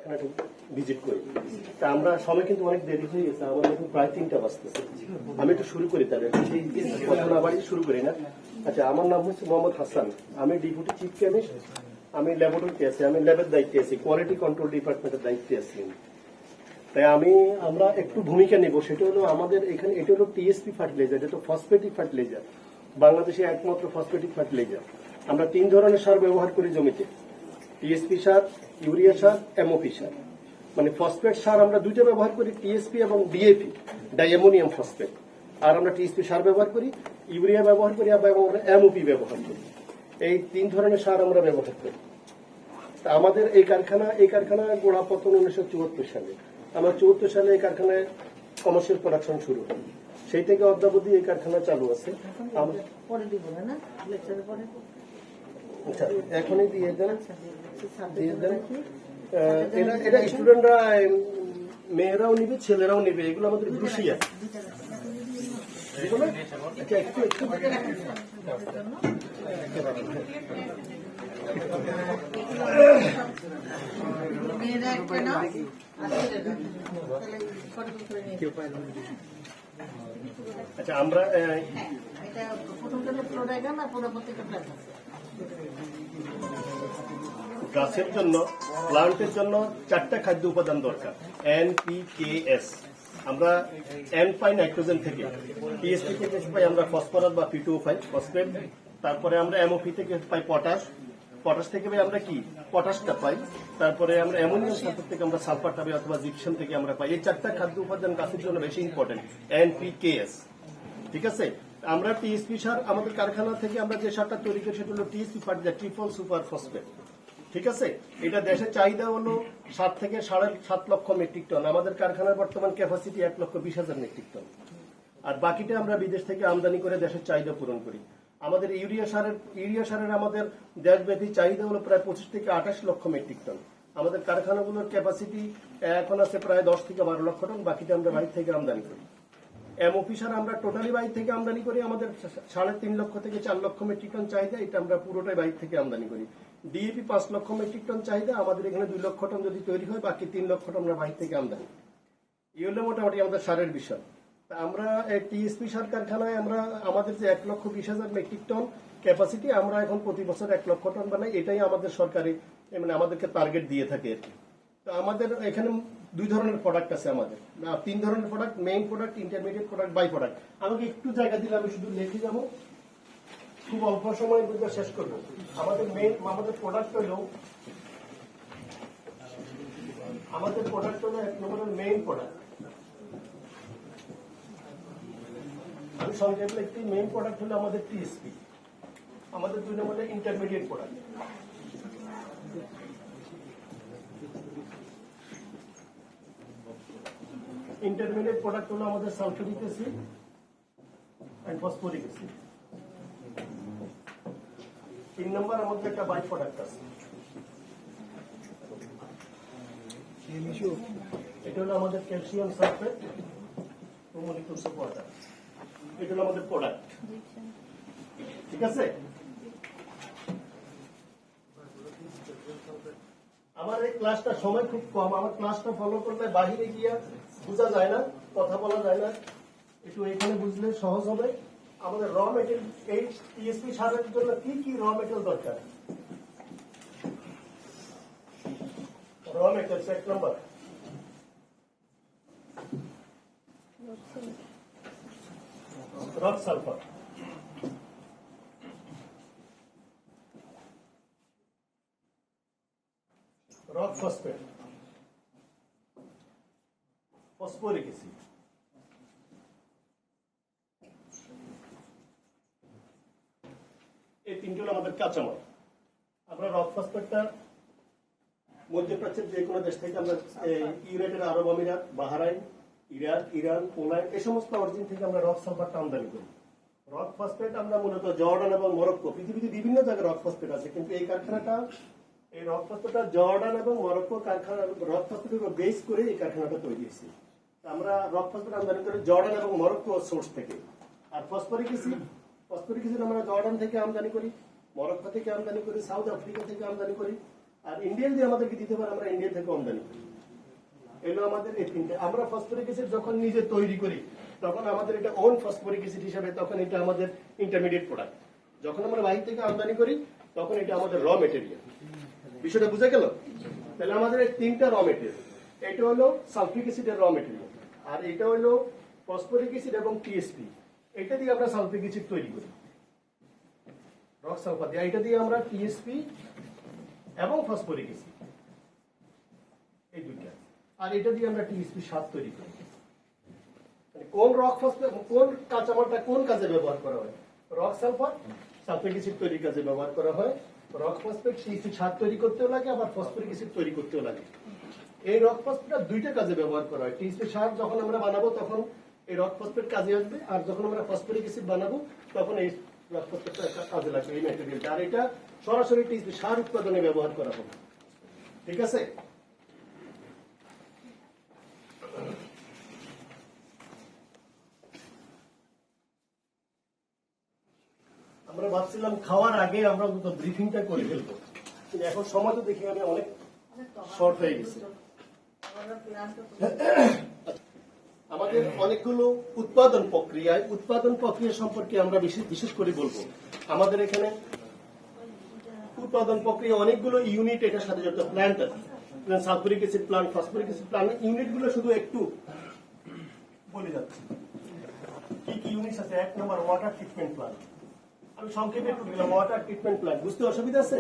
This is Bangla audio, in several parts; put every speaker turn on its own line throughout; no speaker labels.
কারখানাটা ভিজিট করি। তা আমরা সময় কিন্তু অনেক দেরি হয়ে গেছে, আমাদের এখন প্রায় 3টা বাজতেছে। আমি একটু শুরু করি তাহলে, কথা না বাড়ি শুরু করি না। আচ্ছা, আমার নাম হচ্ছে মোহাম্মদ হাসান, আমি ডেপুটি চিফ কেমিস্ট, আমি ল্যাবরেটরিতে আছি, আমি ল্যাবের দায়িত্বে আছি, কোয়ালিটি কন্ট্রোল ডিপার্টমেন্টের দায়িত্বে আছি। তাই আমরা একটু ভূমিকা নেব, সেটা হলো আমাদের এখানে এটা হলো টিএসপি ফার্টিলাইজার, এটা তো ফসফেটিক ফার্টিলাইজার, বাংলাদেশে একমাত্র ফসফেটিক ফার্টিলাইজার। আমরা 3 ধরনের সার ব্যবহার করি জমিতে, টিএসপি সার, ইউরিয়া সার, এমওপি সার। মানে ফসফেট সার আমরা 2টা ব্যবহার করি, টিএসপি এবং ডিএপি, ডাইঅ্যামোনিয়াম ফসফেট। আর আমরা টিএসপি সার ব্যবহার করি, ইউরিয়া ব্যবহার করি এবং আমরা এমওপি ব্যবহার করি। এই 3 ধরনের সার আমরা ব্যবহার করি। তা আমাদের এই কারখানা গোড়াপতন 1974 সালে। আমার 74 সালে এই কারখানায় কমার্শিয়াল প্রোডাকশন শুরু হয়, সেই থেকে অদ্যাবধি এই কারখানা চালু আছে। আচ্ছা, এখনই দিয়ে দেন। এটা স্টুডেন্টরা, মেয়েরাও নিবে, ছেলেরাও নিবে, এগুলো আমাদের ব্রুশিয়া। আচ্ছা, একটু আচ্ছা, আমরা গাছের জন্য, প্লান্টের জন্য 4টা খাদ্য উপাদান দরকার। NPKS আমরা N পাই নাইট্রোজেন থেকে, টিএসপি থেকে পাই আমরা ফসফরাস বা P2O5 ফসফেট, তারপরে আমরা এমওপি থেকে পাই পটাশ থেকে পাই আমরা কি পটাশটা পাই, তারপরে আমরা অ্যামোনিয়াম সালফেট থেকে আমরা সালফারটা পাই অথবা জিপসাম থেকে আমরা পাই। এই 4টা খাদ্য উপাদান গাছের জন্য বেশি ইম্পর্টেন্ট, NPKS। ঠিক আছে, আমরা টিএসপি সার আমাদের কারখানা থেকে আমরা যে সারটা তৈরি করি সেটা হলো TSP fertiliser, triple super phosphate. ঠিক আছে, এটা দেশের চাহিদা হলো 7 থেকে 7.5 লক্ষ মেট্রিক টন। আমাদের কারখানার বর্তমান ক্যাপাসিটি 1,20,000 মেট্রিক টন। আর বাকিটা আমরা বিদেশ থেকে আমদানি করে দেশের চাহিদা পূরণ করি। আমাদের ইউরিয়া সারের আমাদের দেশব্যাপী চাহিদা হলো প্রায় 25 থেকে 28 লক্ষ মেট্রিক টন। আমাদের কারখানাগুলোর ক্যাপাসিটি এখন আছে প্রায় 10 থেকে 12 লক্ষ টন, বাকিটা আমরা বাইরে থেকে আমদানি করি। এমওপি সার আমরা টোটালি বাইরে থেকে আমদানি করি, আমাদের 3.5 লক্ষ থেকে 4 লক্ষ মেট্রিক টন চাহিদা, এটা আমরা পুরোটাই বাইরে থেকে আমদানি করি। ডিএপি 5 লক্ষ মেট্রিক টন চাহিদা, আমাদের এখানে 2 লক্ষ টন যদি তৈরি হয়, বাকি 3 লক্ষ টন আমরা বাইরে থেকে আমদানি করি। এই হলো মোটামুটি আমাদের সারের বিষয়। আমরা টিএসপি সার কারখানায় আমরা আমাদের যে 1,20,000 মেট্রিক টন ক্যাপাসিটি, আমরা এখন প্রতি বছর 1 লক্ষ টন বানাই, এটাই আমাদের সরকারি মানে আমাদেরকে টার্গেট দিয়ে থাকে আর কি। তো আমাদের এখানে 2 ধরনের প্রোডাক্ট আছে, আমাদের 3 ধরনের product, main product, intermediate product, by product. আমাকে একটু জায়গা দিলে আমি শুধু লিখে যাবো, খুব অল্প সময় বুঝতে শেষ করবো। আমাদের প্রোডাক্ট হলো 1 নম্বরের মেইন প্রোডাক্ট। আমি সংক্ষেপে একটি মেইন প্রোডাক্ট হলো আমাদের টিএসপি। আমাদের 2 নম্বরের ইন্টারমিডিয়েট প্রোডাক্ট। ইন্টারমিডিয়েট প্রোডাক্ট হলো আমাদের sulphuric acid and phosphoric acid. 3 number আমাদের একটা বাই প্রোডাক্ট আছে, এটা হলো আমাদের ক্যালসিয়াম সালফেট ও মলিকিউলস অফ ওয়াটার। এটা হলো আমাদের প্রোডাক্ট। ঠিক আছে, আমার এই ক্লাসটা সময় খুব কম, আমার ক্লাসটা ফলো করলে বাহিরে গিয়া বোঝা যায় না, কথা বলা যায় না, একটু এখানে বুঝলে সহজ হবে। আমাদের র মেটেরিয়াল, এই টিএসপি সারের জন্য কি কি র মেটেরিয়াল দরকার? র মেটেরিয়াল 1 নম্বর rock sulphur, rock phosphate, phosphoric acid. এই 3টি হলো আমাদের কাঁচামাল। আমরা রক ফসফেটটা মধ্যপ্রাচ্যের যে কোনো দেশ থেকে আমরা, ইউনাইটেড আরব আমিরাত, বাহরাইন, ইরাক, ইরান, পোল্যান্ড, এই সমস্ত অরিজিন থেকে আমরা রক সালফারটা আমদানি করি। রক ফসফেট আমরা মূলত জর্ডান এবং মরক্কো, পৃথিবীতে বিভিন্ন জায়গায় রক ফসফেট আছে, কিন্তু এই কারখানাটা, এই রক ফসফেটটা জর্ডান এবং মরক্কো কারখানা, রক ফসফেটের উপর বেস করে এই কারখানাটা তৈরি হয়েছে। আমরা রক ফসফেট আমদানি করি জর্ডান এবং মরক্কো সোর্স থেকে। আর ফসফরিক অ্যাসিড আমরা জর্ডান থেকে আমদানি করি, মরক্কো থেকে আমদানি করি, সাউথ আফ্রিকা থেকে আমদানি করি, আর ইন্ডিয়ান দিয়ে আমাদেরকে দিতে পারে, আমরা ইন্ডিয়ান থেকে আমদানি করি। এগুলো আমাদের এই তিনটে। আমরা ফসফরিক অ্যাসিড যখন নিজে তৈরি করি তখন আমাদের এটা ওন ফসফরিক অ্যাসিড হিসাবে, তখন এটা আমাদের ইন্টারমিডিয়েট প্রোডাক্ট। যখন আমরা বাহির থেকে আমদানি করি তখন এটা আমাদের র মেটেরিয়াল। বিষয়টা বুঝে গেল? তাহলে আমাদের এই তিনটা র মেটেরিয়াল, এটা হলো সালফিক অ্যাসিডের র মেটেরিয়াল, আর এটা হলো ফসফরিক অ্যাসিড এবং টিএসপি। এটা দিয়ে আমরা সালফিক অ্যাসিড তৈরি করি, রক সালফার দিয়ে। এটা দিয়ে আমরা টিএসপি এবং ফসফরিক অ্যাসিড, এই দুইটা। আর এটা দিয়ে আমরা টিএসপি 7 তৈরি করি। কোন রক ফসফেট, কোন কাঁচামালটা কোন কাজে ব্যবহার করা হয়? রক সালফার সালফিক অ্যাসিড তৈরির কাজে ব্যবহার করা হয়। রক ফসফেট টিএসপি 7 তৈরি করতেও লাগে, আবার ফসফরিক অ্যাসিড তৈরি করতেও লাগে। এই রক ফসফেট দুইটা কাজে ব্যবহার করা হয়। টিএসপি 7 যখন আমরা বানাবো তখন এই রক ফসফেট কাজে আসবে, আর যখন আমরা ফসফরিক অ্যাসিড বানাবো তখন এই রক ফসফেটটা কাজে লাগবে, এই ম্যাটেরিয়ালটা। আর এটা সরাসরি টিএসপি 7 উৎপাদনে ব্যবহার করা হবে। ঠিক আছে? আমরা ভাবছিলাম খাওয়ার আগে আমরা অন্তত ব্রিফিংটা করে ফেলবো, কিন্তু এখন সময় তো দেখি আমি অনেক শর্ট হয়ে গেছে। আমাদের অনেকগুলো উৎপাদন প্রক্রিয়া সম্পর্কে আমরা বিশেষ করে বলবো। আমাদের এখানে উৎপাদন প্রক্রিয়া অনেকগুলো ইউনিট এটার সাথে জড়িত, প্ল্যান্ট আছে, sulphuric acid plant, phosphoric acid plant. ইউনিটগুলো শুধু একটু বলে যাচ্ছে কি কি ইউনিট আছে। 1 নম্বর ওয়াটার ট্রিটমেন্ট প্ল্যান্ট। আমি সংক্ষেপে একটু দিলাম, ওয়াটার ট্রিটমেন্ট প্ল্যান্ট। বুঝতে অসুবিধা আছে?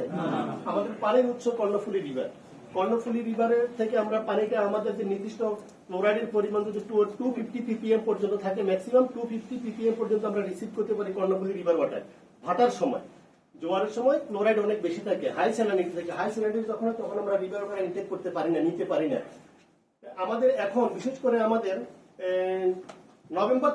আমাদের পানির উৎস কর্ণফুলী রিভার। কর্ণফুলী রিভারের থেকে আমরা পানিটা, আমাদের যে নির্দিষ্ট ক্লোরাইডের পরিমাণ যদি 250 ppm পর্যন্ত থাকে, ম্যাক্সিমাম 250 ppm পর্যন্ত আমরা রিসিভ করতে পারি কর্ণফুলী রিভার ওয়াটার। ভাটার সময়, জোয়ারের সময় ক্লোরাইড অনেক বেশি থাকে, হাই স্যালানিটি থাকে। হাই স্যালানিটি যখন হয় তখন আমরা রিভার ওয়াটার ইনটেক করতে পারি না, নিতে পারি না। আমাদের এখন বিশেষ করে আমাদের নভেম্বর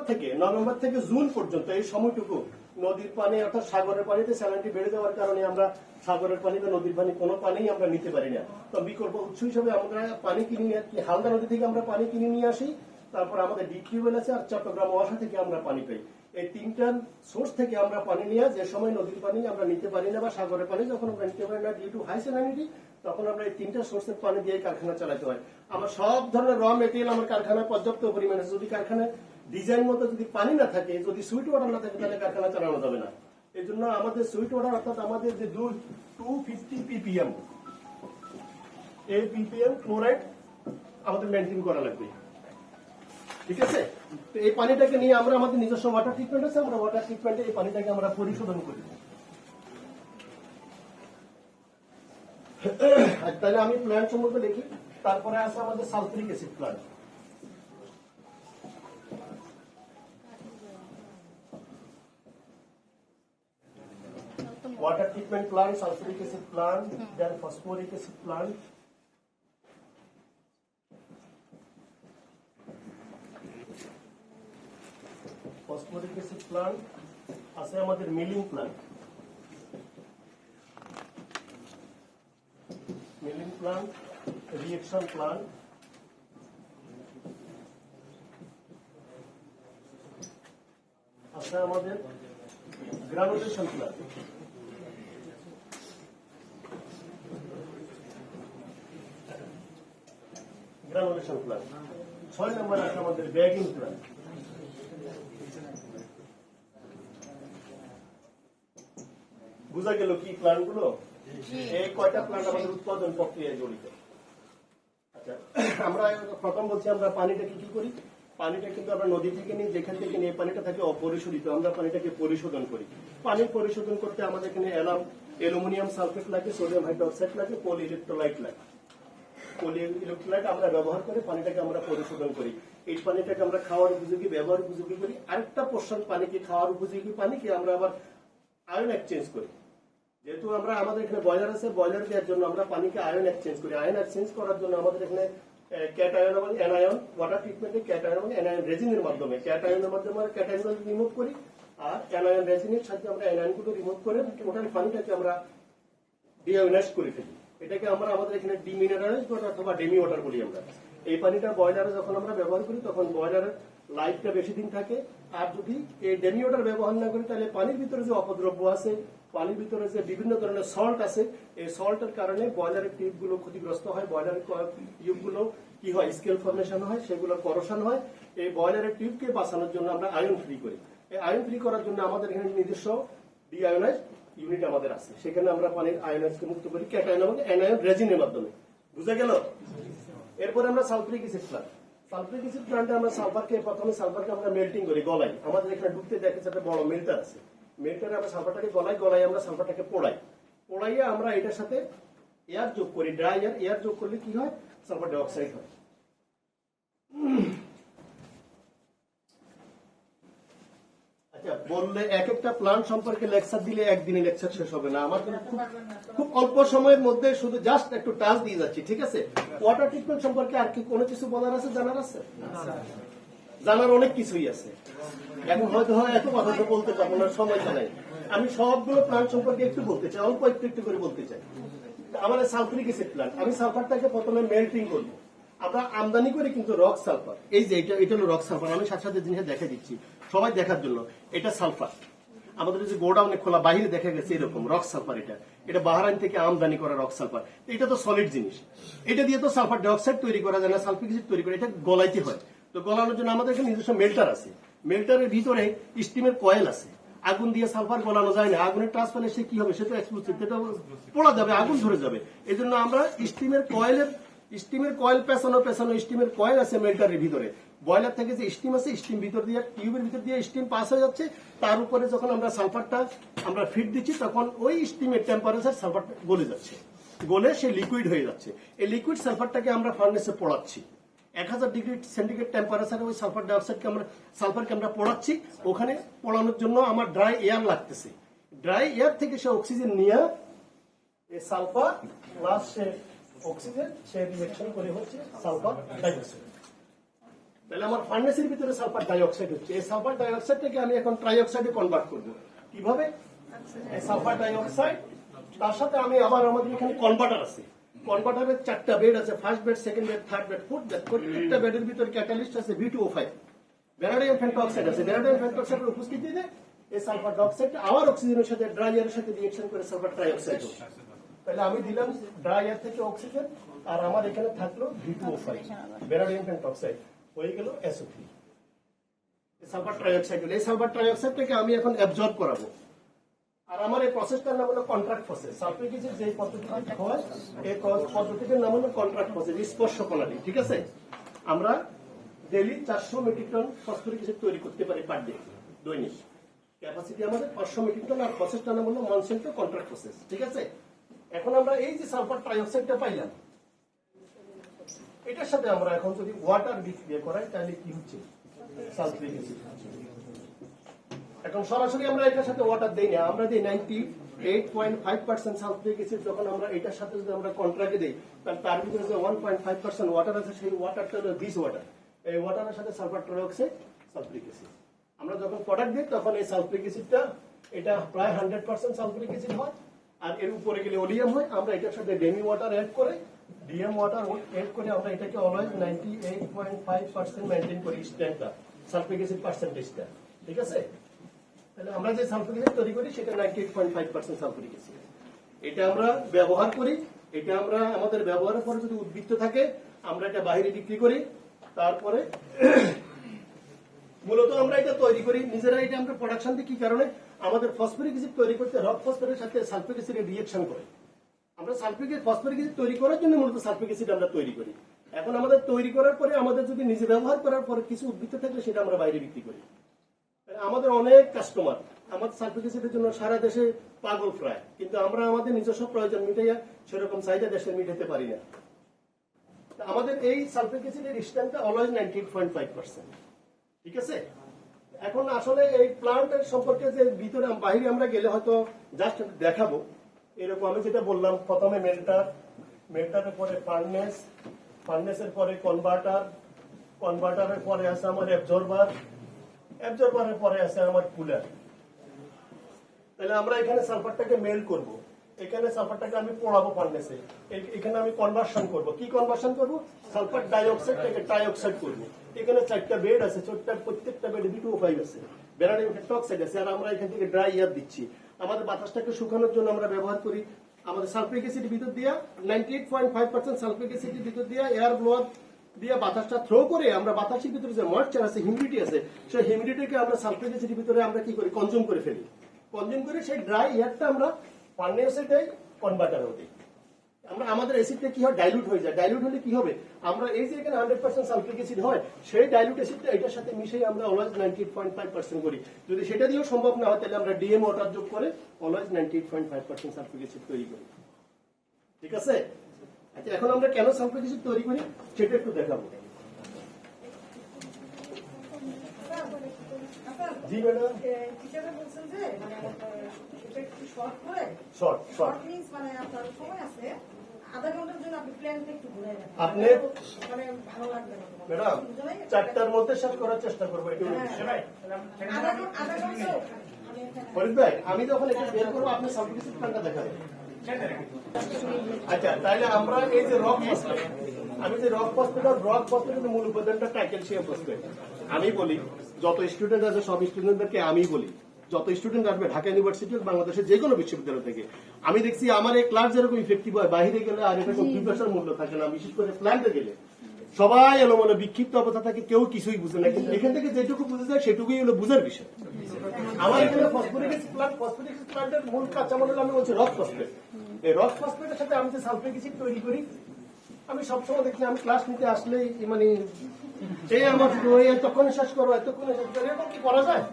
থেকে জুন পর্যন্ত এই সময়টুকু নদীর পানি অর্থাৎ সাগরের পানিতে স্যালানিটি বেড়ে যাওয়ার কারণে আমরা সাগরের পানি বা নদীর পানি কোনো পানিই আমরা নিতে পারি না। তো বিকল্প উৎস হিসেবে আমরা পানি কিনে নিয়ে, হালদা নদী থেকে আমরা পানি কিনে নিয়ে আসি, তারপর আমাদের ডিপ টিউবওয়েল আছে, আর চট্টগ্রাম ওয়াসা থেকে আমরা পানি পাই। এই তিনটা সোর্স থেকে আমরা পানি নিয়ে, যে সময় নদীর পানি আমরা নিতে পারি না বা সাগরের পানি যখন আমরা নিতে পারি না ডিউ টু হাই স্যালানিটি, তখন আমরা এই তিনটা সোর্সের পানি দিয়ে কারখানা চালাতে হয়। আমার সব ধরনের র মেটেরিয়াল আমার কারখানায় পর্যাপ্ত পরিমাণে। যদি কারখানায় ডিজাইন মতো যদি পানি না থাকে, যদি সুইট ওয়াটার না থাকে, তাহলে কারখানা চালানো যাবে না। এই জন্য আমাদের সুইট ওয়াটার অর্থাৎ আমাদের যে 250 ppm এই ppm ক্লোরাইড আমাদের মেনটেন করা লাগবে। ঠিক আছে? তো এই পানিটাকে নিয়ে আমরা, আমাদের নিজস্ব ওয়াটার ট্রিটমেন্ট আছে, আমরা ওয়াটার ট্রিটমেন্টে এই পানিটাকে আমরা পরিশোধন করি। তাহলে আমি প্ল্যান্ট সম্পর্কে লিখি। তারপরে আছে আমাদের sulphuric acid plant. Water treatment plant, sulfuric acid plant, then phosphoric acid plant. Phosphoric acid plant, আছে আমাদের milling plant. Milling plant, reaction plant, আছে আমাদের গ্রানুলেশন প্ল্যান্ট। Granulation plant. 6 নম্বর আছে আমাদের ব্যাগিং প্ল্যান্ট। বুঝা গেল কি প্ল্যান্ট গুলো? এই কয়টা প্ল্যান্ট আমাদের উৎপাদন প্রক্রিয়ায় জড়িত। আচ্ছা, আমরা প্রথম বলছি আমরা পানিটাকে কি করি? পানিটা কিন্তু আমরা নদী থেকে নিই, যেখান থেকে নিয়ে পানিটা থাকে অপরিশোধিত, আমরা পানিটাকে পরিশোধন করি। পানি পরিশোধন করতে আমাদের এখানে অ্যালুমিনিয়াম সালফেট লাগে, সোডিয়াম হাইড্রোক্সাইড লাগে, পলি ইলেকট্রোলাইট লাগে। পলি ইলেকট্রোলাইট আমরা ব্যবহার করে পানিটাকে আমরা পরিশোধন করি। এই পানিটাকে আমরা খাওয়ার উপযোগী, ব্যবহার উপযোগী করি। আরেকটা পোর্শন পানিকে, খাওয়ার উপযোগী পানিকে আমরা আবার আয়ন এক্সচেঞ্জ করি। যেহেতু আমরা, আমাদের এখানে বয়লার আছে, বয়লার দেওয়ার জন্য আমরা পানিকে আয়ন এক্সচেঞ্জ করি। আয়ন এক্সচেঞ্জ করার জন্য আমাদের এখানে ক্যাটায়ন এবং অ্যানায়ন, ওয়াটার ট্রিটমেন্টে ক্যাটায়ন এবং অ্যানায়ন রেজিনের মাধ্যমে, ক্যাটায়নের মাধ্যমে আমরা ক্যাটায়নগুলো রিমুভ করি, আর অ্যানায়ন রেজিনের সাথে আমরা অ্যানায়নগুলো রিমুভ করে টোটাল পানিটাকে আমরা ডিআয়োনাইজ করে ফেলি। এটাকে আমরা আমাদের এখানে ডিমিনারেলাইজ ওয়াটার অথবা ডেমি ওয়াটার বলি আমরা। এই পানিটা বয়লারে যখন আমরা ব্যবহার করি তখন বয়লারের লাইফটা বেশি দিন থাকে। আর যদি এই ডেমি ওয়াটার ব্যবহার না করি তাহলে পানির ভিতরে যে অপদ্রব্য আছে, পানির ভিতরে যে বিভিন্ন ধরনের সল্ট আছে, এই সল্টের কারণে বয়লারের টিউবগুলো ক্ষতিগ্রস্ত হয়, বয়লারের টিউবগুলো কি হয়, স্কেল ফর্মেশন হয়, সেগুলো করোশন হয়। এই বয়লারের টিউবকে বাঁচানোর জন্য আমরা আয়ন ফ্রি করি। এই আয়ন ফ্রি করার জন্য আমাদের এখানে নিজস্ব ডিআয়োনাইজ ইউনিট আমাদের আছে, সেখানে আমরা পানির আয়নাইজকে মুক্ত করি ক্যাটায়ন এবং অ্যানায়ন রেজিনের মাধ্যমে। বুঝা গেল? এরপরে আমরা sulphuric acid plant, sulphuric acid প্লান্টে আমরা প্রথমে সালফারকে আমরা মেল্টিং করি গলাই। আমাদের এখানে ঢুকতে দেখে একটা বড় মেল্টার আছে, মেল্টারে আমরা সালফারটাকে গলাই আমরা সালফারটাকে পোড়াইয়ে আমরা এটার সাথে এয়ার যোগ করি, ড্রাই এয়ার যোগ করলে কি হয়, সালফার ডাইঅক্সাইড হয়। আচ্ছা, বললে এক একটা প্লান্ট সম্পর্কে লেকচার দিলে একদিনে লেকচার শেষ হবে না। আমার খুব অল্প সময়ের মধ্যে শুধু জাস্ট একটু টাচ দিয়ে যাচ্ছি, ঠিক আছে? ওয়াটার ট্রিটমেন্ট সম্পর্কে আর কি কোনো কিছু বলার আছে, জানার আছে? জানার অনেক কিছুই আছে। এখন হয়তো এত কথা তো বলতে পারবো না, সময়টা নাই। আমি সবগুলো প্লান্ট সম্পর্কে একটু বলতে চাই, অল্প একটু করে বলতে চাই। আমাদের সালফিউরিক অ্যাসিড প্লান্ট, আমি সালফারটাকে প্রথমে মেল্টিং করবো। আমরা আমদানি করি কিন্তু রক সালফার, এই যে এটা হলো রক সালফার। আমি সাথে সাথে জিনিস দেখা দিচ্ছি সবাই দেখার জন্য। এটা সালফার আমাদের যে গোডাউনে খোলা বাহিরে দেখা গেছে এরকম রক সালফার। এটা বাহরাইন থেকে আমদানি করা রক সালফার। এটা তো সলিড জিনিস, এটা দিয়ে তো সালফার ডাইঅক্সাইড তৈরি করা যায় না, সালফিউরিক অ্যাসিড তৈরি করে, এটা গলাইতে হয়। তো গলানোর জন্য আমাদের এখানে নিজস্ব মেল্টার আছে, মেল্টারের ভিতরে স্টিমের কয়েল আছে। আগুন দিয়ে সালফার গলানো যায় না, আগুনের ট্রান্সফারে সে কি হবে, সে তো এক্সপ্লোসিভ, সেটা পোড়া যাবে, আগুন ধরে যাবে। এই জন্য আমরা স্টিমের কয়েল পেছানো স্টিমের কয়েল আছে মেল্টারের ভিতরে। বয়লার থেকে যে স্টিম আছে, স্টিম ভিতর দিয়ে টিউবের ভিতর দিয়ে স্টিম পাস হয়ে যাচ্ছে। তার উপরে যখন আমরা সালফারটা আমরা ফিট দিচ্ছি, তখন ওই স্টিমের টেম্পারেচার সালফারটা গলে যাচ্ছে, গলে সে লিকুইড হয়ে যাচ্ছে। এই লিকুইড সালফারটাকে আমরা ফার্নেসে পোড়াচ্ছি। 1000 ডিগ্রি সেন্টিগ্রেড টেম্পারেচারে ওই সালফার ডাইঅক্সাইডকে সালফারকে আমরা পোড়াচ্ছি। ওখানে পোড়ানোর জন্য আমার ড্রাই এয়ার লাগতেছে। ড্রাই এয়ার থেকে সে অক্সিজেন নিয়ে এই সালফার প্লাস সে অক্সিজেন সে রিঅ্যাকশন করে হচ্ছে সালফার ডাইঅক্সাইড। তাহলে আমার ফার্নেসের ভিতরে সালফার ডাইঅক্সাইড হচ্ছে। এই সালফার ডাইঅক্সাইডটাকে আমি এখন ট্রাইঅক্সাইডে কনভার্ট করব। কিভাবে? এই সালফার ডাইঅক্সাইড তার সাথে আমি আবার আমাদের এখানে কনভার্টার আছে। কনভার্টারের 4টা বেড আছে, first bed, second bed, third bed, fourth bed. প্রত্যেকটা বেডের ভিতরে ক্যাটালিস্ট আছে V2O5, ভ্যানাডিয়াম পেন্টঅক্সাইড আছে। ভ্যানাডিয়াম পেন্টঅক্সাইডের উপস্থিতিতে এই সালফার ডাইঅক্সাইড আবার অক্সিজেনের সাথে ড্রাই এয়ারের সাথে রিঅ্যাকশন করে সালফার ট্রাইঅক্সাইড হবে। তাহলে আমি দিলাম ড্রাই এয়ার থেকে অক্সিজেন, আর আমার এখানে থাকলো V2O5, ভ্যানাডিয়াম পেন্টঅক্সাইড, হয়ে গেল SO3, সালফার ট্রাইঅক্সাইড। এই সালফার ট্রাইঅক্সাইডটাকে আমি এখন অ্যাবজর্ব করাবো। আর আমার এই প্রসেসটার নাম হলো কন্ট্রাক্ট প্রসেস। সালফিউরিক অ্যাসিড যে পদ্ধতিতে হয়, এই পদ্ধতির নাম হলো কন্ট্রাক্ট প্রসেস, স্পর্শ প্রণালী, ঠিক আছে? আমরা daily 400 metric ton phosphoric acid তৈরি করতে পারি পার ডে, দৈনিক ক্যাপাসিটি আমাদের 500 মেট্রিক টন। আর প্রসেসটার নাম হলো মনসেন্টো কন্ট্রাক্ট প্রসেস, ঠিক আছে? এখন আমরা এই যে সালফার ট্রাইঅক্সাইডটা পাইলাম, এটার সাথে আমরা এখন যদি ওয়াটার বিক্রিয়া করাই, তাহলে কি হচ্ছে, সালফিউরিক অ্যাসিড। এখন সরাসরি আমরা এটার সাথে ওয়াটার দেই না, আমরা দিই 98.5% সালফিউরিক অ্যাসিড। যখন আমরা এটার সাথে যদি আমরা কন্ট্রাক্টে দিই, তাহলে তার ভিতরে যে 1.5% ওয়াটার আছে, সেই ওয়াটারটা হলো দিস ওয়াটার। এই ওয়াটারের সাথে সালফার ট্রাইঅক্সাইড, সালফিউরিক অ্যাসিড। আমরা যখন প্রোডাক্ট দিই, তখন এই সালফিউরিক অ্যাসিডটা এটা প্রায় 100% সালফিউরিক অ্যাসিড হয়, আর এর উপরে গেলে ওলিয়াম হয়। আমরা এটার সাথে ডেমি ওয়াটার অ্যাড করে, ডিএম ওয়াটার অ্যাড করে আমরা এটাকে অলওয়েজ 98.5% মেইনটেইন করি, স্ট্যান্ডটা সালফিউরিক অ্যাসিড পার্সেন্টেজটা, ঠিক আছে? তাহলে আমরা যে সালফিউরিক অ্যাসিড তৈরি করি, সেটা 98.5% সালফিউরিক অ্যাসিড। এটা আমরা ব্যবহার করি। এটা আমরা আমাদের ব্যবহারের পরে যদি উদ্বৃত্ত থাকে, আমরা এটা বাইরে বিক্রি করি। তারপরে মূলত আমরা এটা তৈরি করি নিজেরা। এটা আমরা প্রোডাকশন দিই কি কারণে? আমাদের ফসফরিক অ্যাসিড তৈরি করতে রক ফসফেটের সাথে সালফিউরিক অ্যাসিডের রিঅ্যাকশন করে। আমরা ফসফরিক অ্যাসিড তৈরি করার জন্য মূলত সালফিউরিক অ্যাসিড আমরা তৈরি করি। এখন আমাদের তৈরি করার পরে আমাদের যদি নিজে ব্যবহার করার পরে কিছু উদ্বৃত্ত থাকলে, সেটা আমরা বাইরে বিক্রি করি। আমাদের অনেক কাস্টমার আমাদের সালফিউরিক অ্যাসিডের জন্য সারা দেশে পাগল প্রায়, কিন্তু আমরা আমাদের নিজস্ব প্রয়োজন মিটাইয়া সেরকম চাহিদা দেশে মিটাতে পারি না। আমাদের এই সালফিউরিক অ্যাসিডের স্ট্যান্ডটা অলওয়েজ 98.5%, ঠিক আছে? এখন আসলে এই প্লান্টের সম্পর্কে যে ভিতরে বাইরে আমরা গেলে হয়তো জাস্ট দেখাবো। এরকম আমি যেটা বললাম, প্রথমে মেল্টারের পরে ফার্নেসের পরে কনভার্টারের পরে আছে আমার অ্যাবজর্বারের পরে আছে আমার কুলার। তাহলে আমরা এখানে সালফারটাকে মেল্ট করব, এখানে সালফারটাকে আমি পোড়াবো ফার্নেসে, এখানে আমি কনভার্সন করব। কি কনভার্সন করব? সালফার ডাইঅক্সাইডটাকে ট্রাইঅক্সাইড করব। এখানে 4টা বেড আছে, প্রত্যেকটা বেডে V2O5 আছে, ভ্যানাডিয়াম পেন্টঅক্সাইড আছে। আর আমরা এখান থেকে ড্রাই এয়ার দিচ্ছি। আমাদের বাতাসটাকে শুকানোর জন্য আমরা ব্যবহার করি। আমাদের সালফিউরিক অ্যাসিডের ভিতর দিয়া 98.5% সালফিউরিক অ্যাসিডের ভিতর দিয়া এয়ার ব্লোয়ার দিয়ে বাতাসটা থ্রো করে আমরা বাতাসের ভিতরে যে ময়েশ্চার আছে, হিউমিডিটি আছে, সেই হিউমিডিটিকে আমরা সালফিউরিক অ্যাসিডের ভিতরে আমরা কি করি, কনজিউম করে ফেলি। কনজিউম করে সেই ড্রাই এয়ারটা আমরা ফার্নেসে দেই, কনভার্টারে দিই। আমরা আমাদের অ্যাসিডটা কি হয়, ডাইলুট হয়ে যায়। ডাইলুট হলে কি হবে, আমরা এই যে এখানে 100% সালফিউরিক অ্যাসিড হয়, সেই ডাইলুট অ্যাসিডটা এটার সাথে মিশিয়ে আমরা অলওয়েজ 98.5% করি। যদি সেটা দিয়েও সম্ভব না হয়, তাহলে আমরা ডিএম ওয়াটার যোগ করে অলওয়েজ 98.5% সালফিউরিক অ্যাসিড তৈরি করি। ঠিক আছে? আচ্ছা, এখন আমরা কেন সালফিউরিক অ্যাসিড তৈরি করি সেটা একটু দেখাবো। জি ম্যাডাম,
টিচাররা বলছেন যে মানে এটা একটু শর্ট করে
শর্ট
মিন্স মানে আপনার সময় আছে আধা ঘন্টার জন্য আপনি প্ল্যানটা একটু ঘুরে নেন,
আপনি
মানে ভালো লাগবে না
ম্যাডাম 4টার মধ্যে শেষ করার চেষ্টা করবো। এটা
আধা ঘন্টা
ফরিদ ভাই, আমি যখন এটা বের করবো আপনি সালফিউরিক অ্যাসিড প্ল্যানটা দেখাবেন। আচ্ছা, তাহলে আমরা এই যে রক ফসফেট, আমি যে রক ফসফেটের মূল উপাদানটা ক্যালসিয়াম ফসফেট। আমি বলি যত স্টুডেন্ট আছে সব স্টুডেন্টদেরকে আমি বলি, যত স্টুডেন্ট আসবে ঢাকা ইউনিভার্সিটি বাংলাদেশের যে কোনো বিশ্ববিদ্যালয় থেকে, আমি দেখছি আমার এই ক্লাস যেরকম ইফেক্টিভ হয়, বাইরে গেলে আর এরকম প্রিপারেশন মূল্য থাকে না। বিশেষ করে প্ল্যান্টে গেলে সবাই এলোমেলো বিক্ষিপ্ত অবস্থা থাকে, কেউ কিছুই বুঝে না। কিন্তু এখান থেকে যেটুকু বুঝে যায় সেটুকুই হলো বুঝার বিষয়। আমার এখানে ফসফরিক প্ল্যান্টের মূল কাঁচামাল হলো, আমি বলছি রক ফসফেট। এই রক ফসফেটের সাথে আমি যে সালফিউরিক অ্যাসিড তৈরি করি, আমি সবসময় দেখি আমি ক্লাস নিতে আসলেই মানে এই আমার এতক্ষণ শেষ করো, এতক্ষণ শেষ করো, এরকম কি করা যায়?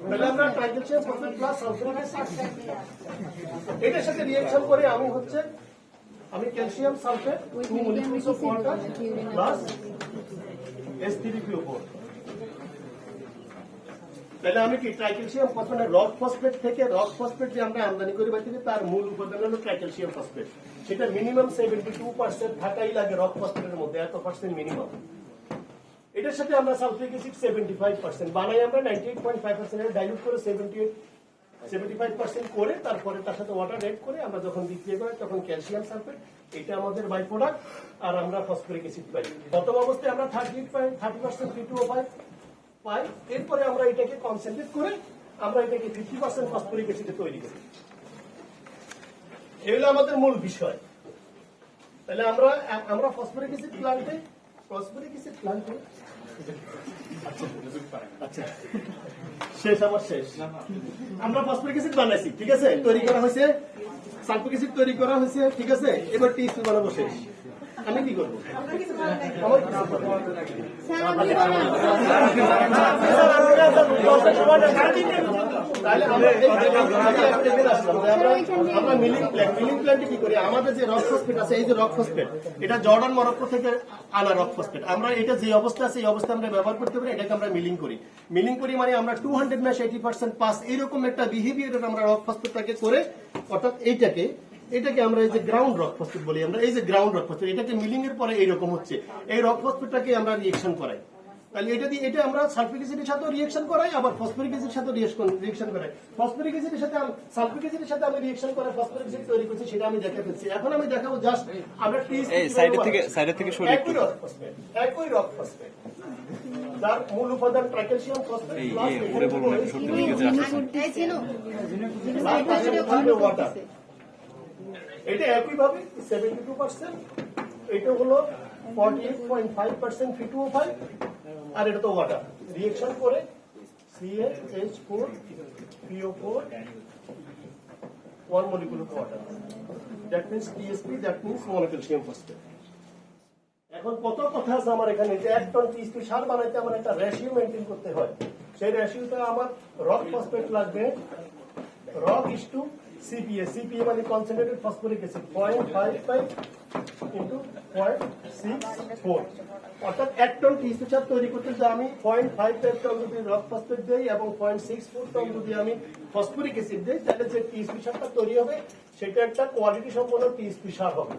তাহলে আমরা tricalcium phosphate plus sulphuric acid এটার সাথে রিঅ্যাকশন করে আমি calcium sulphate 2 molecules of water plus H3PO4। তাহলে আমি কি ট্রাইক্যালসিয়াম ফসফেট রক ফসফেট থেকে, রক ফসফেট যে আমরা আমদানি করি বাইরে থেকে, তার মূল উপাদান হলো ট্রাইক্যালসিয়াম ফসফেট। সেটা মিনিমাম 72% থাকাই লাগে রক ফসফেটের মধ্যে, এত পার্সেন্ট মিনিমাম। এটার সাথে আমরা সালফিউরিক অ্যাসিড 75% বানাই, আমরা 98.5% ডাইলুট করে 75% করে তারপরে তার সাথে ওয়াটার এড করে আমরা যখন বিক্রিয়া করি তখন ক্যালসিয়াম সালফেট, এটা আমাদের বাই প্রোডাক্ট, আর আমরা ফসফরিক অ্যাসিড পাই। প্রথম অবস্থায় আমরা 30% P2O5 পাই, এরপরে আমরা এটাকে কনসেন্ট্রেট করে আমরা এটাকে 50% ফসফরিক অ্যাসিডে তৈরি করি। এগুলো আমাদের মূল বিষয়। তাহলে আমরা ফসফরিক অ্যাসিড প্ল্যান্টে আচ্ছা শেষ, আমার শেষ। আমরা ফসফরিক অ্যাসিড বানাইছি, ঠিক আছে, তৈরি করা হয়েছে, সালফিউরিক অ্যাসিড তৈরি করা হয়েছে, ঠিক আছে। এবার টিএসপি বানাবো, শেষ। আমি কি করবো? আমরা মিলিং প্ল্যান্টে কি করি, আমাদের যে রক ফসফেট আছে, এই যে রক ফসফেট, এটা জর্ডান মরক্কো থেকে আনা রক ফসফেট। আমরা এটা যে অবস্থা আছে এই অবস্থা আমরা ব্যবহার করতে পারি, এটাকে আমরা মিলিং করি। মানে আমরা 200 ম্যাশ 80% পাস, এইরকম একটা বিহেভিয়ার আমরা রক ফসফেটটাকে করে, অর্থাৎ এটাকে আমরা এই যে গ্রাউন্ড রক ফসফেট বলি, আমরা এই যে গ্রাউন্ড রক ফসফেট, এটাকে মিলিং এর পরে এইরকম হচ্ছে, এই রক ফসফেটটাকে আমরা রিঅ্যাকশন করাই। তাহলে এটা আমরা সালফিউরিক অ্যাসিডের সাথে রিঅ্যাকশন করাই, আবার ফসফরিক অ্যাসিডের সাথে রিঅ্যাকশন করাই। ফসফরিক অ্যাসিডের সাথে সালফিউরিক অ্যাসিডের সাথে আমি রিঅ্যাকশন করে ফসফরিক অ্যাসিড তৈরি করছি, সেটা আমি দেখাতে ফেলছি। এখন আমি দেখাবো জাস্ট আমরা সাইড থেকে সরে একই রক ফসফেট যার মূল উপাদান ট্রাইক্যালসিয়াম ফসফেট ওয়াটার। এটা একইভাবে 72%, এটা হলো 48.5% P2O5, আর এটা তো ওয়াটার। রিঅ্যাকশন করে CH4 PO4 1 molecule of water, that means TSP, that means monocalcium phosphate। এখন কত কথা আছে আমার এখানে, যে 1 টন TSP সার বানাইতে আমার একটা রেশিও মেইনটেইন করতে হয়। সেই রেশিওটা আমার রক ফসফেট লাগবে, রক ইস টু CPA মানে কনসেন্ট্রেটেড ফসফরিক অ্যাসিড 0.55 into 0.64, অর্থাৎ 1 টন টিএসপি সার তৈরি করতে যদি আমি 0.55 টন যদি রক ফসফেট দেই এবং 0.64 টন যদি আমি ফসফরিক অ্যাসিড দেই, তাহলে যে টিএসপি সারটা তৈরি হবে সেটা একটা কোয়ালিটি সম্পন্ন টিএসপি সার হবে।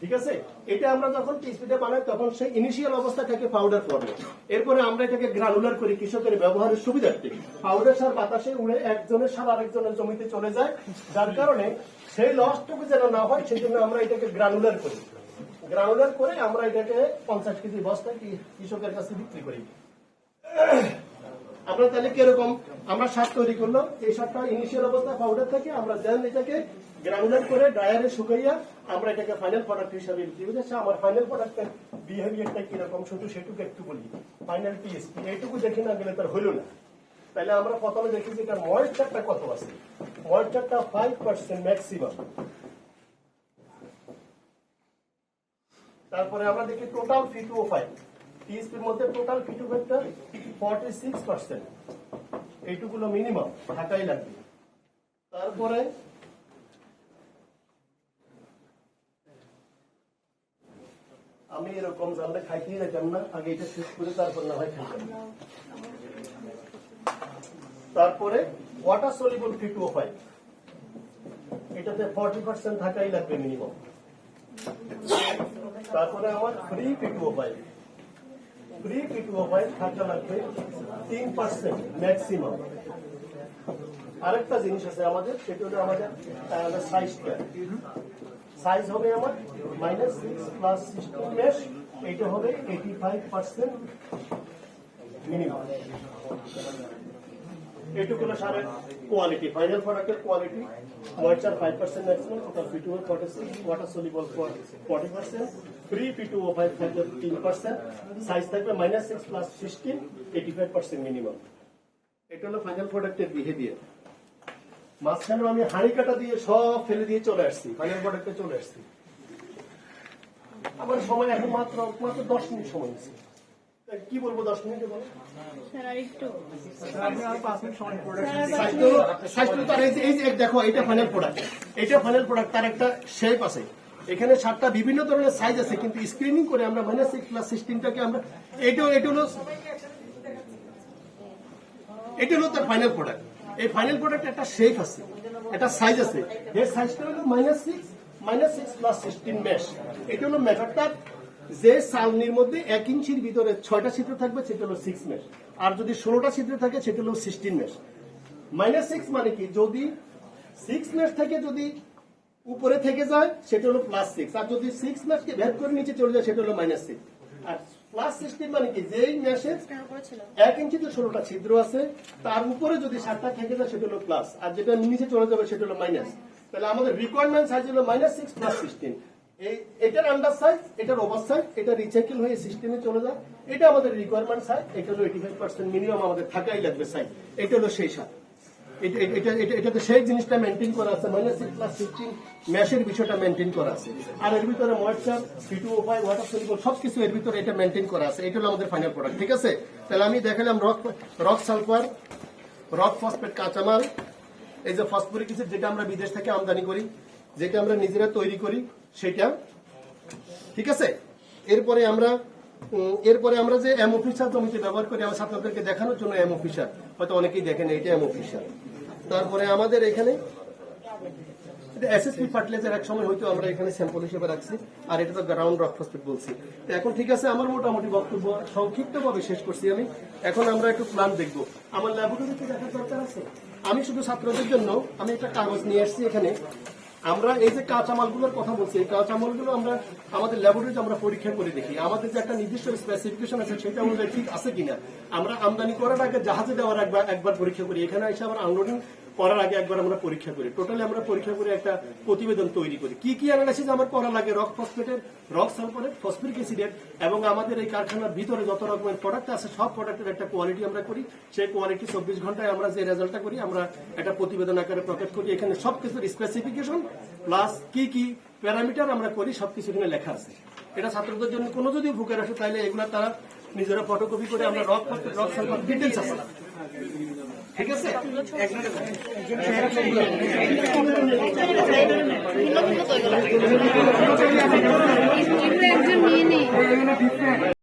ঠিক আছে, এটা আমরা যখন টিএসপিটা বানাই তখন সেই ইনিশিয়াল অবস্থা থেকে পাউডার ফর্মে, এরপরে আমরা এটাকে গ্রানুলার করি কৃষকের ব্যবহারের সুবিধার্থে। পাউডার সার বাতাসে উড়ে একজনের সার আরেকজনের জমিতে চলে যায়, যার কারণে সেই লসটুকু যেন না হয় সেই জন্য আমরা এটাকে গ্রানুলার করি। গ্রানুলার করে আমরা এটাকে 50 কেজি বস্তায় কৃষকের কাছে বিক্রি করি। আমরা তাহলে কিরকম আমরা সার তৈরি করলাম, এই সারটা ইনিশিয়াল অবস্থা পাউডার থেকে আমরা দেন এটাকে গ্রানুলার করে ড্রায়ারে শুকাইয়া আমরা এটাকে ফাইনাল প্রোডাক্ট হিসাবে বিক্রি করছি। আমার ফাইনাল প্রোডাক্টের বিহেভিয়ারটা কিরকম শুধু সেটুকু একটু বলি। ফাইনাল টিএসপি এইটুকু দেখি না গেলে তার হইল না। তাহলে আমরা প্রথমে দেখি যে এটার ময়েশ্চারটা কত আছে। ময়েশ্চারটা 5% ম্যাক্সিমাম। তারপরে আমরা দেখি টোটাল P2O5, টিএসপির মধ্যে টোটাল P2O5টা 46%, এইটুকুলো মিনিমাম থাকাই লাগবে। তারপরে আমি এরকম জানলে খাইতেই যেতাম না, আগে এটা শেষ করে তারপর না হয় খাইতাম। তারপরে ওয়াটার সলিবল P2O5, এটাতে 40% থাকাই লাগবে মিনিমাম। তারপরে আমার ফ্রি P2O5 থাকা লাগবে 3% ম্যাক্সিমাম। আরেকটা জিনিস আছে আমাদের, সেটা হলো আমাদের সাইজটা। সাইজ হবে আমার -6 + 16 মেশ, এটা হবে 85% মিনিমাম। এটুকু হলো সারের কোয়ালিটি, ফাইনাল প্রোডাক্টের quality. Moisture 5% maximum, total P2O5 46, water soluble 40%, free P2O5 থাকবে 3%, সাইজ থাকবে -6 + 16, 85% মিনিমাম। এটা হলো ফাইনাল প্রোডাক্টের বিহেভিয়ার। মাঝখানে আমি হাঁড়ি কাটা দিয়ে সব ফেলে দিয়ে চলে আসছি, ফাইনাল প্রোডাক্টে চলে আসছি। আমার সময় এখন মাত্র 10 মিনিট সময় আছে। কি বলবো 10 মিনিটে বলো? দেখো এটা ফাইনাল প্রোডাক্ট, তার একটা শেপ আছে। এখানে 7টা বিভিন্ন ধরনের সাইজ আছে, কিন্তু স্ক্রিনিং করে আমরা -6 + 16টাকে আমরা এটা হলো তার ফাইনাল প্রোডাক্ট। এই ফাইনাল প্রোডাক্ট একটা শেপ আছে, একটা সাইজ আছে। এর সাইজটা হলো -6 + 16 মেশ। এটা হলো মেথডটা, যে চালনির মধ্যে 1 ইঞ্চির ভিতরে 6টা ছিদ্র থাকবে সেটা হলো 6 মেশ, আর যদি 16টা ছিদ্র থাকে সেটা হলো 16 মেশ। -6 মানে কি, যদি 6 মেশ থেকে যদি উপরে থেকে যায় সেটা হলো +6, আর যদি 6 মেশকে ভেদ করে নিচে চলে যায় সেটা হলো -6। আর +16 মানে কি, যেই মেশে 1 ইঞ্চিতে 16টা ছিদ্র আছে তার উপরে যদি 7টা থেকে যায় সেটা হলো প্লাস, আর যেটা নিচে চলে যাবে সেটা হলো মাইনাস। তাহলে আমাদের রিকোয়ারমেন্ট সাইজ হলো -6 + 16। এটার আন্ডার সাইজ, এটার ওভার সাইজ, এটা রিসাইকেল হয়ে সিস্টেমে চলে যায়। এটা আমাদের রিকোয়ারমেন্ট সাইজ, এটা হলো 85% মিনিমাম আমাদের থাকাই লাগবে সাইজ। এটা হলো সেই সাইজ। এটাতে সেই জিনিসটা মেনটেন করা আছে, -6 + 16 ম্যাশের বিষয়টা মেনটেন করা আছে। আর এর ভিতরে ময়েশ্চার, P2O5, ওয়াটার সলিবল সবকিছু এর ভিতরে এটা মেনটেন করা আছে। এটা হলো আমাদের ফাইনাল প্রোডাক্ট, ঠিক আছে? তাহলে আমি দেখালাম রক সালফার, রক ফসফেট কাঁচামাল, এই যে ফসফরিক অ্যাসিড যেটা আমরা বিদেশ থেকে আমদানি করি, যেটা আমরা নিজেরা তৈরি করি সেটা, ঠিক আছে? এরপরে আমরা যে এমও ফিশার জমিতে ব্যবহার করি, আমার ছাত্রদেরকে দেখানোর জন্য এমও ফিশার, হয়তো অনেকেই দেখেন এটা এমও ফিশার। তারপরে আমাদের এখানে এসএসপি ফার্টিলাইজার এক সময় হয়তো আমরা এখানে স্যাম্পল হিসেবে রাখছি, আর এটা তো গ্রাউন্ড রক ফসফেট বলছি। তো এখন ঠিক আছে, আমার মোটামুটি বক্তব্য সংক্ষিপ্তভাবে শেষ করছি আমি। এখন আমরা একটু প্ল্যান দেখবো। আমার ল্যাবরেটরিতে দেখার দরকার আছে। আমি শুধু ছাত্রদের জন্য আমি একটা কাগজ নিয়ে আসছি এখানে। আমরা এই যে কাঁচামালগুলোর কথা বলছি, এই কাঁচামালগুলো আমরা আমাদের ল্যাবরেটরিতে আমরা পরীক্ষা করে দেখি। আমাদের যে একটা নির্দিষ্ট স্পেসিফিকেশন আছে সেটা অনুযায়ী ঠিক আছে কিনা। আমরা আমদানি করার আগে জাহাজে দেওয়ার একবার পরীক্ষা করি, এখানে এসে আমরা আনলোডিং করার আগে একবার আমরা পরীক্ষা করি। টোটালি আমরা পরীক্ষা করে একটা প্রতিবেদন তৈরি করি, কি অ্যানালাইসিস আমার করা লাগে রক ফসফেটের, রক সালফারের, ফসফরিক অ্যাসিডের, এবং আমাদের এই কারখানার ভিতরে যত রকমের প্রোডাক্ট আছে সব প্রোডাক্টের একটা কোয়ালিটি আমরা করি। সেই কোয়ালিটি 24 ঘন্টায় আমরা যে রেজাল্টটা করি আমরা একটা প্রতিবেদন আকারে প্রকাশ করি। এখানে সবকিছুর স্পেসিফিকেশন প্লাস কি প্যারামিটার আমরা করি সবকিছু এখানে লেখা আছে। এটা ছাত্রদের জন্য কোনো যদি উপকার আসে তাহলে এগুলো তারা নিজেরা ফটোকপি করে আমরা rock phosphate, rock sulphur details আছে, ঠিক আছে?
একজন নিয়ে নেই।